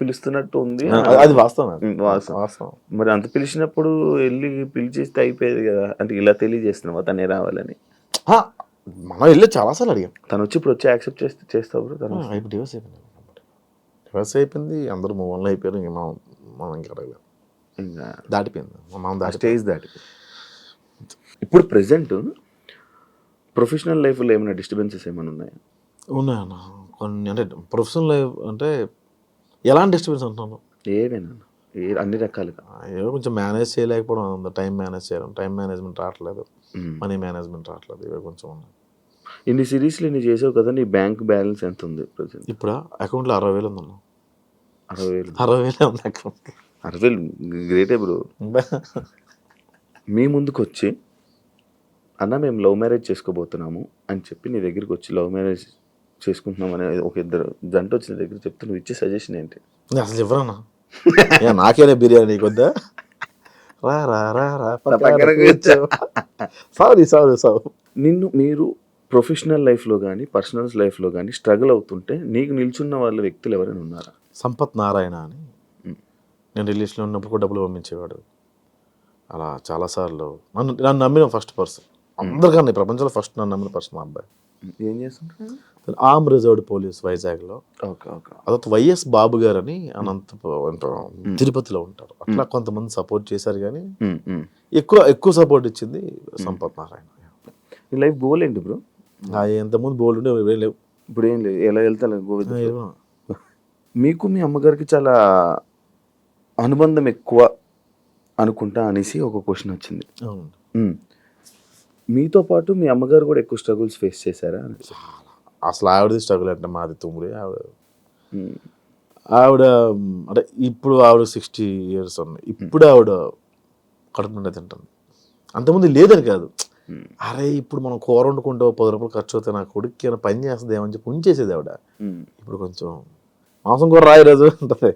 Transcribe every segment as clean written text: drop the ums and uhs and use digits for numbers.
పిలుస్తున్నట్టు ఉంది. అది వాస్తవం. వాస్తవం. మరి అంత పిలిచినప్పుడు వెళ్ళి పిలిచేస్తే అయిపోయేది కదా. అంటే ఇలా తెలియజేస్తున్నావా తనే రావాలని? మనం వెళ్ళి చాలాసార్లు అడిగాం. తను వచ్చి ఇప్పుడు వచ్చి యాక్సెప్ట్ చేస్తావు. తను ఇప్పుడు డివర్స్ అయిపోయింది, అందరూ మూవ్ ఆన్ అయిపోయారు. ఇంక మనం ఇంకా అడగలేదు, ఇంకా దాటిపోయింది, మనం స్టేజ్ దాటిపోయింది. ఇప్పుడు ప్రెసెంట్ ప్రొఫెషనల్ లైఫ్లో ఏమైనా డిస్టర్బెన్సెస్ ఏమైనా ఉన్నాయా? ఉన్నాయన్న కొన్ని. అంటే ప్రొఫెషనల్ లైఫ్ అంటే ఎలాంటి డిస్టర్బెన్స్ అంటున్నాను? ఏమైనా అన్ని రకాలుగా ఏదో కొంచెం మేనేజ్ చేయలేకపోవడం, టైం మేనేజ్ చేయడం, టైం మేనేజ్మెంట్ రావట్లేదు, మనీ మేనేజ్మెంట్ రావట్లేదు, ఇవి కొంచెం ఉన్నాయి. ఇన్ని సిరీస్లు ఇన్ని చేసావు కదా, నీ బ్యాంక్ బ్యాలెన్స్ ఎంత ఉంది ప్రజెంట్? ఇప్పుడు అకౌంట్లో 60,000 ఉందన్న. 60,000 ఉంది అకౌంట్. 60,000 గ్రేటే బ్రో. మీ ముందుకు వచ్చి అన్న మేము లవ్ మ్యారేజ్ చేసుకోబోతున్నాము అని చెప్పి నీ దగ్గరికి వచ్చి లవ్ మ్యారేజ్ చేసుకుంటున్నాం అనే ఒక ఇద్దరు జంట వచ్చిన దగ్గర చెప్తే నువ్వు ఇచ్చే సజెషన్ ఏంటి? అసలు ఎవరన్నా నాకేనే బిర్యానీ నీకొద్దా, రా రా రా రా సారీ. నిన్ను మీరు ప్రొఫెషనల్ లైఫ్లో కానీ పర్సనల్ లైఫ్లో కానీ స్ట్రగుల్ అవుతుంటే నీకు నిల్చున్న వాళ్ళ వ్యక్తులు ఎవరైనా ఉన్నారా? సంపత్ నారాయణ అని, నేను రిలేషన్లో ఉన్నప్పుడు కూడా డబ్బులు పంపించేవాడు. అలా చాలాసార్లు నన్ను నమ్మిన ఫస్ట్ పర్సన్ అందరికన్నా, ప్రపంచంలో ఫస్ట్ నన్ను నమ్మిన పర్సన్ మా అబ్బాయి. ఏం చేస్తుంటారు? ఆర్మ్ రిజర్వ్డ్ పోలీస్ వైజాగ్లో. అదొక వైఎస్ బాబు గారు అని తిరుపతిలో ఉంటారు. అట్లా కొంతమంది సపోర్ట్ చేశారు, కానీ ఎక్కువ సపోర్ట్ ఇచ్చింది సంపత్ నారాయణ. నీ లైఫ్ గోల్ ఏంటి బ్రో? ఎంతమంది బోల్డ్ ఉండే లేవు, ఇప్పుడు ఏం లేదు, ఎలా వెళ్తా గోవింద. మీకు మీ అమ్మగారికి చాలా అనుబంధం ఎక్కువ అనుకుంటా అనేసి ఒక క్వశ్చన్ వచ్చింది. మీతో పాటు మీ అమ్మగారు కూడా ఎక్కువ స్ట్రగుల్స్ ఫేస్ చేశారా? అసలు ఆవిడది స్ట్రగుల్ అంటే మాది తుమ్ముడి. ఆవిడ అంటే ఇప్పుడు ఆవిడ 60 years ఉన్నాయి. ఇప్పుడు ఆవిడ కడుపు నిండా తింటుంది. అంతకుముందు లేదని కాదు, అరే ఇప్పుడు మనం కూర వండుకుంటే 10 రూపాయలు ఖర్చు అవుతాయి, నా కొడుక్కి ఏమైనా పని చేస్తుంది ఏమని చెప్పి ఉంచేసేది ఆవిడ. ఇప్పుడు కొంచెం మాంసం కూర రాయి రోజు ఉంటుంది,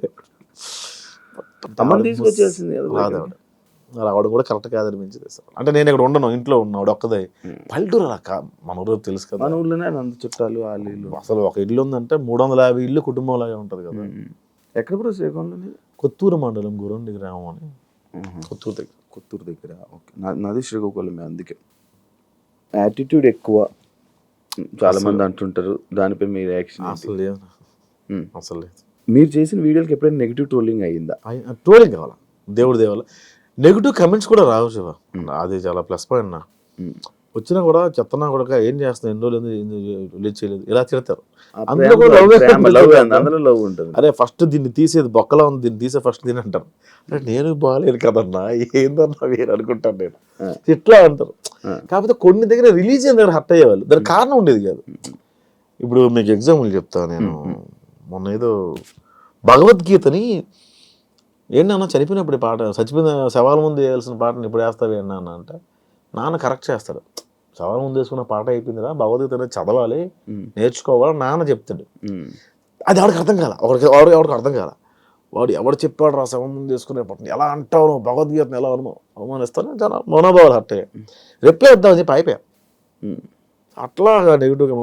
తీసుకొచ్చేసింది రాదు ఆవిడ. రావడం కూడా కరెక్ట్ కాదనిపించింది. అంటే నేను ఇక్కడ ఉండను, ఇంట్లో ఉన్నాడు ఒక్కదే. పల్లెటూరు అలా మన ఊరు తెలుసు కదా, మన ఊర్లోనే అంత చుట్టాలు వాళ్ళు ఇల్లు. అసలు ఒక ఇల్లు ఉందంటే 350 ఇల్లు కుటుంబంలాగా ఉంటుంది కదా. ఎక్కడ బ్రో శ్రీకాకుళంలో? కొత్తూరు మండలం గురండి గ్రామం అని, కొత్తూరు దగ్గర. ఓకే, నాది శ్రీకాకుళమే. అందుకే యాటిట్యూడ్ ఎక్కువ చాలా మంది అంటుంటారు, దానిపై మీ రియాక్షన్? అసలు లేదు, అసలు లేదు. మీరు చేసిన వీడియోకి ఎప్పుడైనా నెగిటివ్ ట్రోలింగ్ అయ్యిందా? ట్రోలింగ్ కావాలా, దేవుడి దేవాల నెగిటివ్ కమెంట్స్ కూడా రావు శివ, అది చాలా ప్లస్ పాయింట్. నా వచ్చినా కూడా చెత్తనా కూడా ఏం చేస్తున్నా, ఎన్ని రోజులు రిలీజ్ చేయలేదు, ఇలా తిడతారు. అరే ఫస్ట్ దీన్ని తీసేది బొక్కలా ఉంది, దీన్ని తీసే ఫస్ట్ దీని అంటారు. అంటే నేను బాగాలేదు కదన్నా, ఏందన్నా వేరు అనుకుంటాను నేను, ఇట్లా అంటారు. కాకపోతే కొన్ని దగ్గర రిలీజ్ అయిన దగ్గర హర్ట్ అయ్యేవాళ్ళు, దానికి కారణం ఉండేది కాదు. ఇప్పుడు మీకు ఎగ్జాంపుల్ చెప్తాను నేను. మొన్న ఏదో భగవద్గీతని ఏంటన్నా చనిపోయినప్పుడు పాట, చచ్చిపోయిన శవాల ముందు వేయాల్సిన పాటను ఇప్పుడు వేస్తావు ఏంటన్నా అంటే, నాన్న కరెక్ట్ చేస్తాడు. శవాల ముందు వేసుకున్న పాట అయిపోయిందిరా, భగవద్గీత అనేది చదవాలి, నేర్చుకోవాలి నాన్న చెప్తాడు. అది ఎవరికి అర్థం కాల, ఎవరికి అర్థం కాల. వాడు ఎవడు చెప్పాడు రా శవం ముందు వేసుకునే పాటను ఎలా అంటావు, నువ్వు భగవద్గీతను ఎలా అవమానిస్తాను, చాలా మనోభావాలు హర్ట్ అయ్యాయి. రిప్లై ఇద్దామని చెప్పి అయిపోయా. అట్లా నెగిటివ్గా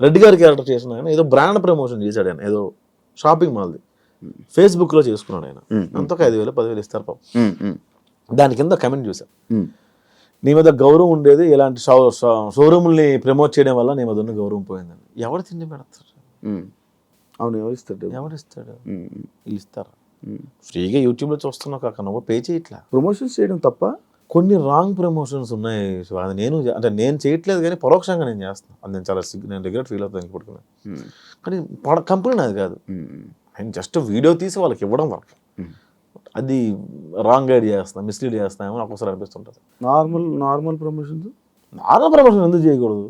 రెడ్డి గారి క్యారెక్టర్ చేసిన ఆయన ఏదో బ్రాండ్ ప్రమోషన్ చేశాడు. ఆయన ఏదో షాపింగ్ మాల్ది ఫేస్బుక్లో చేసుకున్నాడు. ఆయన అంతకు 5,000 10,000 ఇస్తారు పాపం. దాని కింద కమెంట్ చూసాను, నీ మీద గౌరవం ఉండేది ఇలాంటి షోరూముల్ని ప్రమోట్ చేయడం వల్ల నీ మీద ఉన్న గౌరవం పోయిందని. ఎవరు తిండి పెడతారు? అవును, ఎవరిస్తాడు? వీళ్ళు ఇస్తారా? ఫ్రీగా యూట్యూబ్లో చూస్తున్నావు కాక నువ్వు పే చేయట్లా. ప్రమోషన్స్ చేయడం తప్ప కొన్ని రాంగ్ ప్రమోషన్స్ ఉన్నాయి. అది నేను చేయట్లేదు, కానీ పరోక్షంగా నేను చేస్తాను. అది నేను రిగ్రెట్ ఫీల్ అవుతాను ఇప్పుడు. కానీ కంపెనీ నాది కాదు, ఆయన జస్ట్ వీడియో తీసి వాళ్ళకి ఇవ్వడం వరకు. అది రాంగ్ గైడ్ చేస్తాను, మిస్లీడ్ చేస్తామో నాకు ఒకసారి అనిపిస్తుంటుంది. నార్మల్ ప్రమోషన్స్ ఎందుకు చేయకూడదు?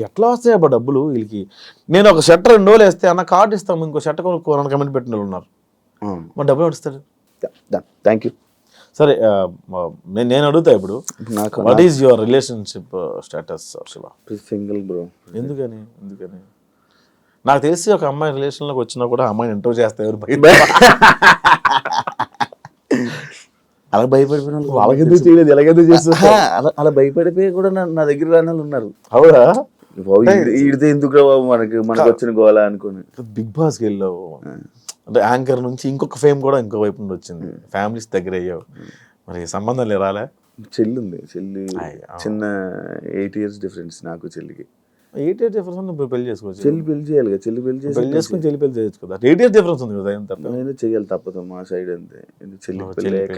ఎట్లా వస్తాయి అబ్బా డబ్బులు వీళ్ళకి? నేను ఒక షర్ట్ 2 రోజులు వేస్తే అన్న కార్డు ఇస్తాము, ఇంకో షర్ట్ కొనుక్కోవాలని కమెంట్ పెట్టిన వాళ్ళు ఉన్నారు. మరి డబ్బులు ఇస్తాడు. Thank you. సరే, నేను అడుగుతా ఇప్పుడు, what is your relationship status Shiva? Single bro. ఎందుకని? నాకు తెలిసి ఒక అమ్మాయి రిలేషన్లోకి వచ్చినా కూడా అమ్మాయిని ఇంటర్వ్యూ చేస్తే ఎవరు అలా భయపడిపోయిన వాళ్ళకి ఎందుకు చేయలేదు, ఎలాగెందుకు చేస్తా అలా భయపడిపోయి కూడా నా దగ్గర రాని ఉన్నారు. అవునా? ఈడితే ఎందుకు రావు మనకు వచ్చిన గోలా అనుకుని. బిగ్ బాస్కి వెళ్ళావు, అంటే యాంకర్ నుంచి ఇంకొక ఫేమ్ కూడా ఇంకో వైపు నుండి వచ్చింది, ఫ్యామిలీస్ దగ్గర అయ్యావు, మరి సంబంధం రాలే? చెల్లి ఉంది, చెల్లి చిన్న 8 years డిఫరెన్స్ నాకు చెల్లికి. 8 years డిఫరెన్స్ ఉంది, పెళ్లి చేసుకోవచ్చు. చెల్లి పెళ్లి చేయాలి కదా, చెల్లి పెళ్లి పెళ్లి చేసుకుని చెల్లి పెళ్లి చేయొచ్చు కదా. 8 years డిఫరెన్స్ ఉంది కదా, ఏం తప్ప. నేను చేయాలి తప్పదు మా సైడ్ అంతే. చెల్లి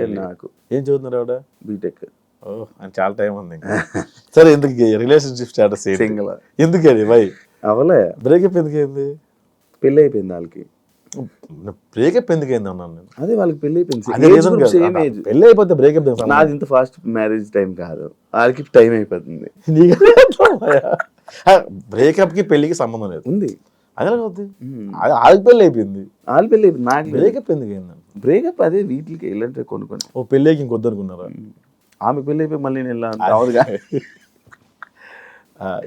పెళ్లి నాకు. ఏం చదువుతున్నారు ఆవిడ? బీటెక్. ఓ అని చాలా టైం ఉంది. సరే, ఎందుకు రిలేషన్షిప్ స్టేటస్ సింగిల్? ఎందుకని బై అవలే బ్రేకప్ ఎందుకైంది? పెళ్ళి అయిపోయింది వాళ్ళకి. బ్రేకప్ ఎందుకైంది అన్నాను నేను. అదే వాళ్ళకి పెళ్లి అయిపోయింది, సేమ్ ఏజ్. పెళ్లి అయిపోతే బ్రేకప్ నాది ఇంత ఫాస్ట్ మ్యారేజ్ టైం కాదు, వాళ్ళకి టైం అయిపోతుంది. బ్రేకప్ కి పెళ్లికి సంబంధం లేదు ఉంది. అదే అవుతుంది, వాళ్ళకి పెళ్లి అయిపోయింది, వాళ్ళ పెళ్లి అయిపోయింది, నాకు బ్రేకప్ ఎందుకైంది? బ్రేకప్ అదే వీటికి వెళ్ళంటే కొనుక్కొని. ఓ పెళ్ళికి ఇంకొద్దు అనుకున్నారా? ఆమె పెళ్ళి అయిపోయి మళ్ళీ నేను వెళ్ళాను.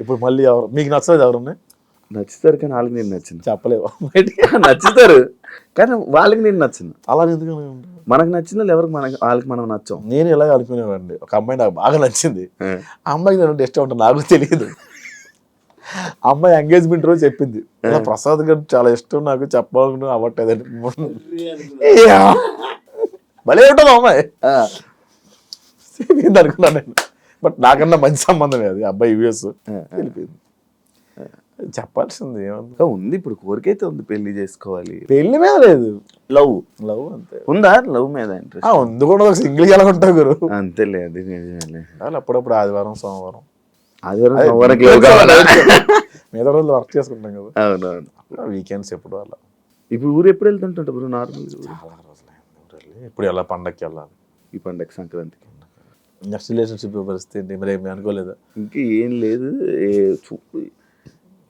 ఇప్పుడు మళ్ళీ ఎవరు మీకు నచ్చలేదు? ఎవరున్నాయి నచ్చుతారు కానీ వాళ్ళకి నేను నచ్చింది చెప్పలేవు. నచ్చుతారు కానీ వాళ్ళకి నేను నచ్చింది. అలా ఎందుకు? మనకు నచ్చిన వాళ్ళు ఎవరికి వాళ్ళకి మనం నచ్చాం. నేను ఎలా అనుకునేవాడిని, ఒక అమ్మాయి నాకు బాగా నచ్చింది, ఆ అమ్మాయికి నేను ఇష్టం ఉంటుంది నాకు తెలియదు. అమ్మాయి ఎంగేజ్మెంట్ రోజు చెప్పింది, ప్రసాద్ గారు చాలా ఇష్టం నాకు, చెప్పాలను అవ్వట్లేదని. భలే ఉంటుంది అమ్మాయి అనుకున్నాను నేను. బట్ నాకన్నా మంచి సంబంధం లేదు, అబ్బాయి యూఎస్ వెళ్ళిపోయింది. చెప్పాల్సింది ఏమన్నా ఉంది, ఇప్పుడు కోరికైతే ఉంది, పెళ్లి చేసుకోవాలి. పెళ్లి మీద లేదు, లవ్ అంతే. ఉందా లవ్ మీద ఇంట్రెస్ట్? ఉంది కూడా, ఒక సింగిల్ ఎలా ఉంటావు గురు. అంతేలే, అది నిజమేలే. అప్పుడప్పుడు ఆదివారం సోమవారం మీద రోజులు వర్క్ చేసుకుంటాం కదా. అవునవును, వీకెండ్స్ ఎప్పుడు అలా. ఇప్పుడు ఊరు ఎప్పుడు వెళ్తుంటా బ్రో? నార్మల్ చాలా రోజులు. ఇప్పుడు ఎలా పండగకి వెళ్ళాలి, ఈ పండగ సంక్రాంతికి. నెక్స్ట్ రిలేషన్షిప్ పరిస్థితి ఏంటి మరి? ఏమి అనుకోలేదా? ఇంకా ఏం లేదు,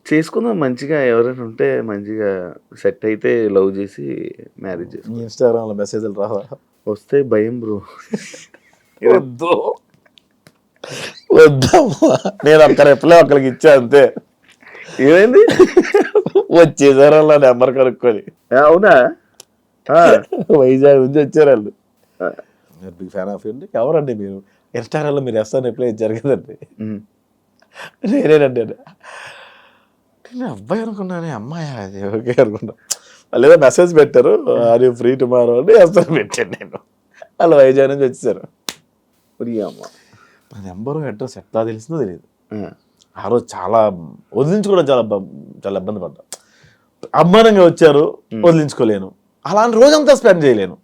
చేసుకుందాం మంచిగా, ఎవరైనా ఉంటే మంచిగా సెట్ అయితే లవ్ చేసి మ్యారేజ్ చేసుకుందాం. ఇన్స్టాగ్రామ్లో మెసేజ్లు రావా? వస్తే భయం బ్రో. వద్దమ్మా, నేను రిప్లై ఒక్కరికి ఇచ్చా అంతే. ఏమైంది? వచ్చేసారు వాళ్ళ నెంబర్ కనుక్కొని. అవునా? వైజాగ్ నుంచి వచ్చారు వాళ్ళు. బిగ్ ఫ్యాన్ ఆఫ్ అండి. ఎవరండి మీరు? ఇన్స్టాగ్రామ్లో మీరు వేస్తాను రిప్లై ఇచ్చారు కదండి. నేనేనండి. నేను అబ్బాయి అనుకున్నాను, అమ్మాయి అది ఓకే అనుకున్నా. వాళ్ళు ఏదో మెసేజ్ పెట్టారు, ఆర్ యూ ఫ్రీ టుమారో అని వేస్తాను పెట్టాను నేను. వాళ్ళు వైజాగ్ నుంచి వచ్చేసారు. నా నెంబరు అడ్రస్ ఎట్లా తెలిసిందో తెలియదు. ఆ రోజు చాలా వదిలించుకోవడం చాలా ఇబ్బంది పడ్డా. అభిమానంగా వచ్చారు, వదిలించుకోలేను. అలాంటి రోజంతా స్పెండ్ చేయలేను.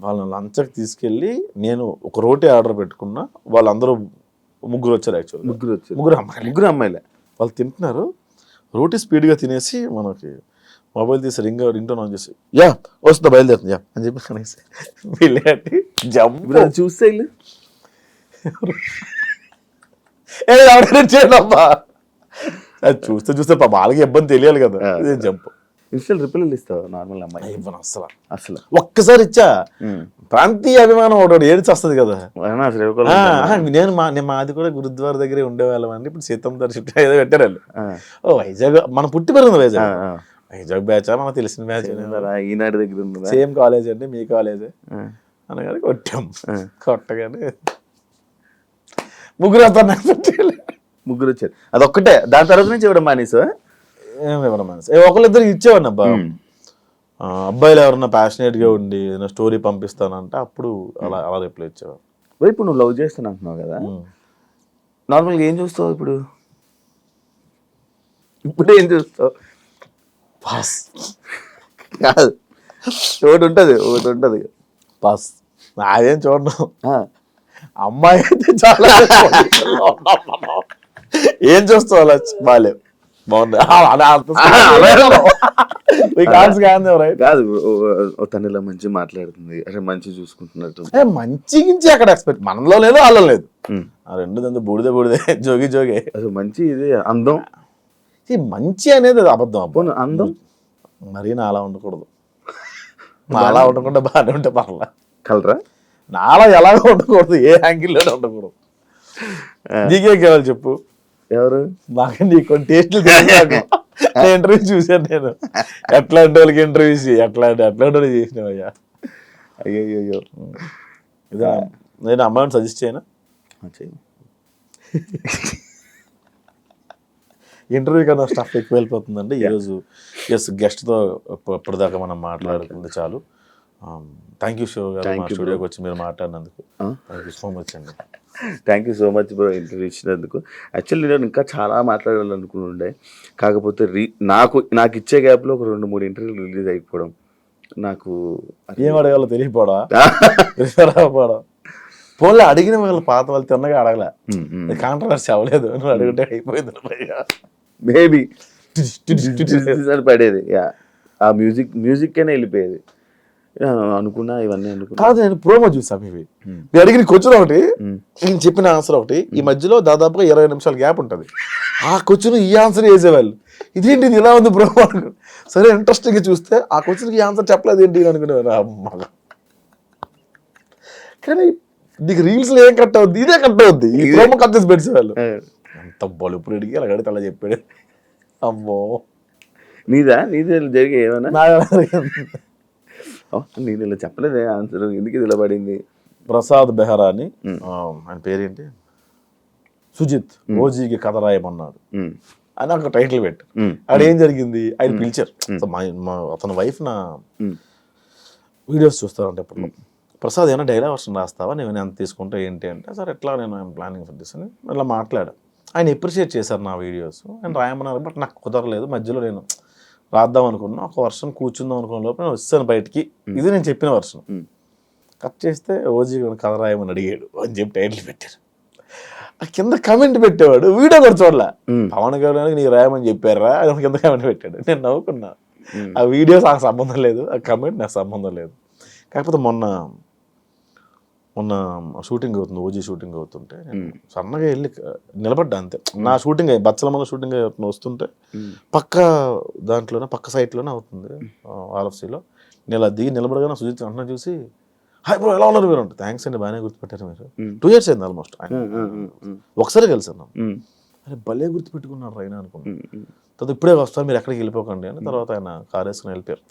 వాళ్ళని లంచ్కి తీసుకెళ్ళి నేను ఒక రోటీ ఆర్డర్ పెట్టుకున్నా. వాళ్ళందరూ ముగ్గురు వచ్చారు, యాక్చువల్ ముగ్గురు అమ్మాయిలే. వాళ్ళు తింటున్నారు, రోటీ స్పీడ్గా తినేసి మనకి మొబైల్ తీసి రింగ్ టోన్ ఆన్ చేసి యా వస్తుందా బయలుదేరుతుంది యా అని చెప్పి కనేసి వెళ్ళి జంప్ చూస్తే చేయడమ్మా. అది చూస్తే వాళ్ళకి ఇబ్బంది తెలియాలి కదా. అదే జంప్. ఇన్స్టల్ రిప్లై ఇస్తావు నార్మల్ అమ్మాయి? ఇవ్వను అసలు. ఒక్కసారి ఇచ్చా, ప్రాంతీయ అభిమానం ఒకటి ఏడ్చి వస్తుంది కదా. నేను మాది కూడా గురుద్వార దగ్గరే ఉండేవాళ్ళం అండి. ఇప్పుడు సీతం దర్శిట్ ఏదో పెట్టారు వాళ్ళు. ఓ వైజాగ్, మనం పుట్టి పెరిగింది వైజాగ్ బ్యాచ్, మనకు తెలిసిన బ్యాచ్. ఈనాడు దగ్గర ఉంది, సేమ్ కాలేజ్ అండి, మీ కాలేజే అనగానే కొట్టాం. కొట్టగానే ముగ్గురు వచ్చారు. అదొక్కటే, దాని తర్వాత నుంచి ఇవ్వడం మానేసా? ఏమివ్వడం మానేసా, ఒకళ్ళిద్దరు ఇచ్చేవాడిని. అబ్బా అబ్బాయిలు ఎవరన్నా ప్యాషనేట్గా ఉండి ఏదైనా స్టోరీ పంపిస్తానంటే అప్పుడు అలా రిప్లై ఇచ్చేవాడు. ఇప్పుడు నువ్వు లవ్ చేస్తాను అంటున్నావు కదా, నార్మల్గా ఏం చూస్తావు ఇప్పుడు? ఏం చూస్తావు? పాస్ కాదు, ఒకటి ఉంటుంది పాస్. నాదేం చూడను, అమ్మాయి అయితే చాలా ఏం చూస్తావు? అలా బాగాలేవు, బాగుంది కాదు, తను ఇలా మంచిగా మాట్లాడుతుంది, అసలు మంచిగా చూసుకుంటున్నట్టు. మంచి అక్కడ ఎక్స్పెక్ట్, మనలో లేదు వాళ్ళలో లేదు. ఆ రెండు దంతా బూడిదే జోగే. అసలు మంచి ఇది అందం, మంచి అనేది అబద్ధం. అబ్బో అందం మరీ నాలా ఉండకూడదు. నాలా ఉండకుండా బాగానే ఉంటే పర్లా. కలరా నాలా ఎలాగో ఉండకూడదు, ఏ యాంగిల్లోనే ఉండకూడదు. నీకేం కావాలి చెప్పు? ఎవరు? మాకు నీ కొన్ని టేస్ట్లు ఇంటర్వ్యూ చూసాను నేను. ఎట్లాంటి వాళ్ళకి ఇంటర్వ్యూస్ ఎట్లాంటి వాళ్ళు చేసినావయ్యా. అయ్యో ఇదా నేను అమ్మాయిని సజెస్ట్ చేయనా? ఇంటర్వ్యూ కన్నా స్టఫ్ ఎక్కువ వెళ్ళిపోతుందండి ఈరోజు గెస్ట్తో ఇప్పటిదాకా మనం మాట్లాడుకుంది చాలు. థ్యాంక్ యూ శివ గారు మా స్టూడియోకి వచ్చి మీరు మాట్లాడినందుకు. థ్యాంక్ యూ సో మచ్ అండి. Thank you so much bro interview ఇచ్చినందుకు. యాక్చువల్లీ నేను ఇంకా చాలా మాట్లాడాలనుకుంటుండే, కాకపోతే నాకు ఇచ్చే గ్యాప్లో ఒక 2-3 ఇంటర్వ్యూలు రిలీజ్ అయిపోవడం నాకు ఏం అడగాలో తెలియపోవడం ఫోన్లో అడిగిన వాళ్ళు పాత వాళ్ళు తిన్నగా అడగలే, కాంట్రవర్సీ అవ్వలేదు, నువ్వు అడిగితే అయిపోయింది. మేబీ పడేది ఆ మ్యూజిక్కేనే వెళ్ళిపోయేది అనుకున్నా. ఇవన్నీ అనుకున్నా కాదు, నేను ప్రోమో చూసాను ఇవి. నేను అడిగిన క్వశ్చన్ ఒకటి, నేను చెప్పిన ఆన్సర్ ఒకటి, ఈ మధ్యలో దాదాపుగా 20 నిమిషాల గ్యాప్ ఉంటుంది. ఆ క్వశ్చన్ ఈ ఆన్సర్ వేసేవాళ్ళు, ఇదేంటి ఇది ఇలా ఉంది ప్రోమో అనుకుని. సరే ఇంట్రెస్టింగ్గా చూస్తే ఆ క్వశ్చన్కి ఆన్సర్ చెప్పలేదు ఏంటి అనుకునేవారు. అమ్మ కానీ నీకు రీల్స్లో ఏం కట్ అవుద్ది, ఇదే కట్ అవుద్ది, ఈ ప్రోమో కట్ చేసి పెట్టేవాళ్ళు. అంత బలుపుడు అడిగి అలా కడితే అలా చెప్పాడు. అమ్మో నీదే జరిగే ఏమైనా నేను ఇలా చెప్పలేదే ఆన్సర్, ఎందుకు ఇది ఇలా పడింది. ప్రసాద్ బెహ్రా అని ఆయన పేరేంటి, సుజిత్ ఓజీకి కథ రాయమన్నాడు అని ఒక టైటిల్ పెట్టు. ఆడ ఏం జరిగింది, ఆయన పిలిచారు. అతని వైఫ్ నా వీడియోస్ చూస్తారంటే అప్పుడు, ప్రసాద్ ఏమైనా డైలాగ్ వర్షన్ రాస్తావా, నేను ఎంత తీసుకుంటా ఏంటి అంటే, సార్ ఎట్లా నేను ఐఎమ్ ప్లానింగ్ ఫర్ దిస్ అని అట్లా మాట్లాడా. ఆయన ఎప్రిషియేట్ చేశారు నా వీడియోస్, ఆయన రాయమన్నారు. బట్ నాకు కుదరలేదు, మధ్యలో నేను రాద్దాం అనుకున్నా, ఒక వర్షం కూర్చుందాం అనుకున్న లోపల నేను వచ్చాను బయటికి. ఇది నేను చెప్పిన వర్షం కట్ చేస్తే ఓజీ కథ రాయమని అడిగాడు అని చెప్పి టైటిల్ పెట్టారు. ఆ కింద కమెంట్ పెట్టేవాడు, వీడియో కూడా చూడలే. పవన్ కళ్యాణ్ నీకు రాయమని చెప్పారా అని కింద కమెంట్ పెట్టాడు. నేను నవ్వుకున్నా. ఆ వీడియోస్ నాకు సంబంధం లేదు, ఆ కమెంట్ నాకు సంబంధం లేదు. కాకపోతే మొన్న షూటింగ్ అవుతుంది, ఓజీ షూటింగ్ అవుతుంటే నేను సన్నగా వెళ్ళి నిలబడ్డా అంతే. నా షూటింగ్ బచ్చల మన షూటింగ్ వస్తుంటే పక్క దాంట్లోనే పక్క సైట్లోనే అవుతుంది ఆర్ఎఫ్సీలో. నేను అలా దిగి నిలబడగానే సుజిత్ అన్న చూసి, హాయ్ బ్రో ఎలా ఉన్నారు మీరు అంటే, థ్యాంక్స్ అండి బాగానే గుర్తుపెట్టారు మీరు. 2 years అయింది ఆల్మోస్ట్. ఒకసారి కలిసాను. అరే భలే గుర్తుపెట్టుకున్నారు రైనా అనుకున్నాను. తర్వాత ఇప్పుడే వస్తాను మీరు ఎక్కడికి వెళ్ళిపోకండి అని. తర్వాత ఆయన కార్ వేసుకుని వెళ్ళిపోయారు.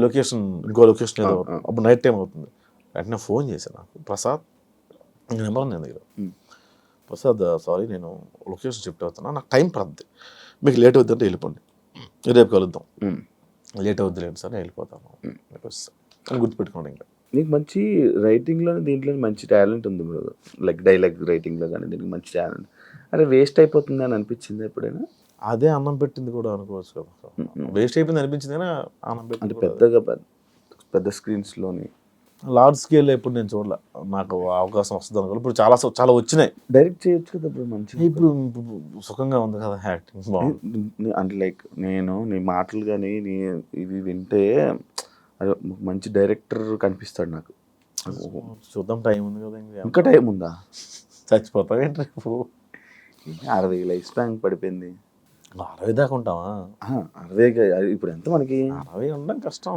లొకేషన్ ఇంకో లొకేషన్ ఏదో, అప్పుడు నైట్ టైం అవుతుంది. వెంటనే ఫోన్ చేశాను నాకు, ప్రసాద్ నెంబర్ ఉంది దగ్గర, ప్రసాద్ సారీ నేను లొకేషన్ షిఫ్ట్ అవుతున్నా, నాకు టైం పడుతుంది, మీకు లేట్ అవుతుందంటే వెళ్ళిపోండి, రేపు కలుద్దాం. లేట్ అవుద్ది లేదు సార్, నేను వెళ్ళిపోతాను అని గుర్తుపెట్టుకోండి. ఇంకా నీకు మంచి రైటింగ్లో దీంట్లో మంచి టాలెంట్ ఉంది బ్రో, లైక్ డైలాగ్ రైటింగ్లో కానీ దీనికి మంచి టాలెంట్. అరే వేస్ట్ అయిపోతుంది అని అనిపించింది ఎప్పుడైనా? అదే అన్నం పెట్టింది కూడా అనుకోవచ్చు కదా, వేస్ట్ అయిపోయింది అనిపించింది కానీ అన్నం పెట్టింది పెద్దగా పెద్ద స్క్రీన్స్లోని లార్జ్ స్కేల్ ఎప్పుడు నేను చూడలే. నాకు అవకాశం వస్తుంది అనుకో, ఇప్పుడు చాలా వచ్చినాయి. డైరెక్ట్ చేయొచ్చు కదా ఇప్పుడు మంచిగా, ఇప్పుడు సుఖంగా ఉంది కదా యాక్టింగ్ బాగుంది. అంటే లైక్ నేను నీ మాటలు కానీ ఇవి వింటే మంచి డైరెక్టర్ కనిపిస్తాడు నాకు. చూద్దాం, టైం ఉంది కదా, ఇంకా టైం ఉందా? చచ్చిపోతావు ఏంటి రేపు? 60 లైఫ్ స్పాన్ పడిపోయింది. 60 దాకా ఉంటావా? 60 ఇప్పుడు ఎంత మనకి? 60 ఉండడం కష్టం.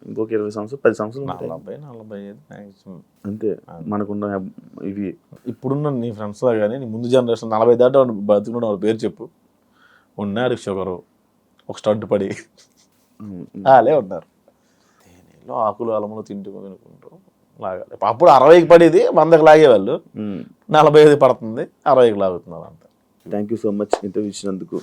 ఇంకొక 20 సంవత్సరాలు 10 సంవత్సరాలు 40-45 అంతే మనకున్న ఇవి. ఇప్పుడున్న నీ ఫ్రెండ్స్ లా కానీ నీ ముందు జనరేషన్ 40 దాకా బతుకున్న వాళ్ళ పేరు చెప్పు. ఉన్నారు షుగరు, ఒక స్టంట్ పడి అలే ఉన్నారు, తేనెలో ఆకులు అలములు తింటుకుంటూ లాగాలి. అప్పుడు 60కి పడేది 100కి లాగేవాళ్ళు, 45 పడుతుంది, 60కి లాగుతున్నారు అంతా. Thank you so much interview ఇచ్చినందుకు.